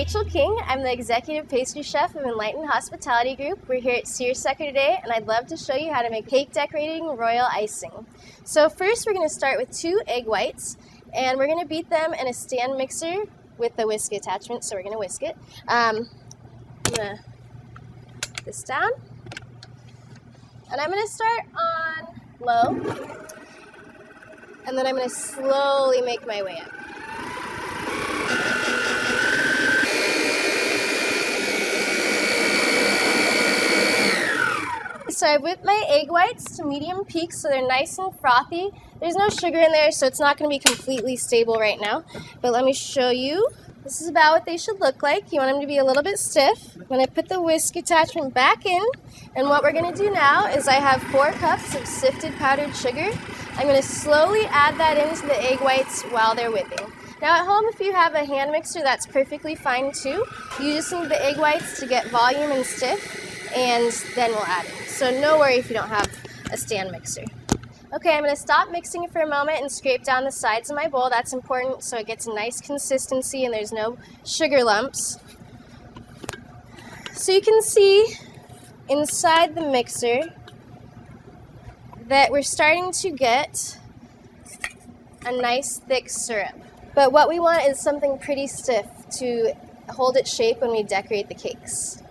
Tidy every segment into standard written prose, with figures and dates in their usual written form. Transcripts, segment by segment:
Rachel King. I'm the Executive Pastry Chef of Enlightened Hospitality Group. We're here at Searsucker today, and I'd love to show you how to make cake decorating royal icing. So first we're going to start with 2 egg whites, and we're going to beat them in a stand mixer with the whisk attachment, so we're going to whisk it. I'm going to put this down, and I'm going to start on low, and then I'm going to slowly make my way up. So I've whipped my egg whites to medium peak so they're nice and frothy. There's no sugar in there, so it's not going to be completely stable right now. But let me show you. This is about what they should look like. You want them to be a little bit stiff. I'm going to put the whisk attachment back in. And what we're going to do now is I have 4 cups of sifted powdered sugar. I'm going to slowly add that into the egg whites while they're whipping. Now at home, if you have a hand mixer, that's perfectly fine too. You just need the egg whites to get volume and stiff, and then we'll add it. So no worry if you don't have a stand mixer. Okay, I'm going to stop mixing it for a moment and scrape down the sides of my bowl. That's important so it gets a nice consistency and there's no sugar lumps. So you can see inside the mixer that we're starting to get a nice thick syrup. But what we want is something pretty stiff to hold its shape when we decorate the cakes.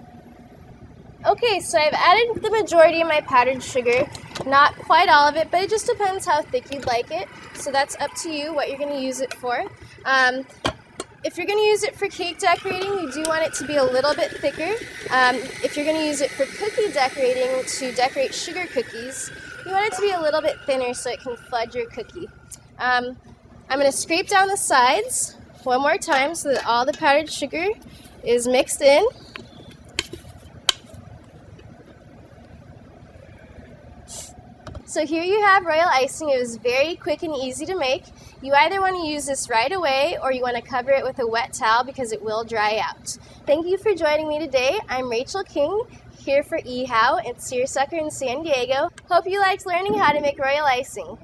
Okay, so I've added the majority of my powdered sugar, not quite all of it, but it just depends how thick you'd like it. So that's up to you what you're going to use it for. If you're going to use it for cake decorating, you do want it to be a little bit thicker. If you're going to use it for cookie decorating to decorate sugar cookies, you want it to be a little bit thinner so it can fudge your cookie. I'm going to scrape down the sides one more time so that all the powdered sugar is mixed in. So here you have royal icing. It was very quick and easy to make. You either want to use this right away or you want to cover it with a wet towel because it will dry out. Thank you for joining me today. I'm Rachel King, here for EHOW at Searsucker in San Diego. Hope you liked learning how to make royal icing.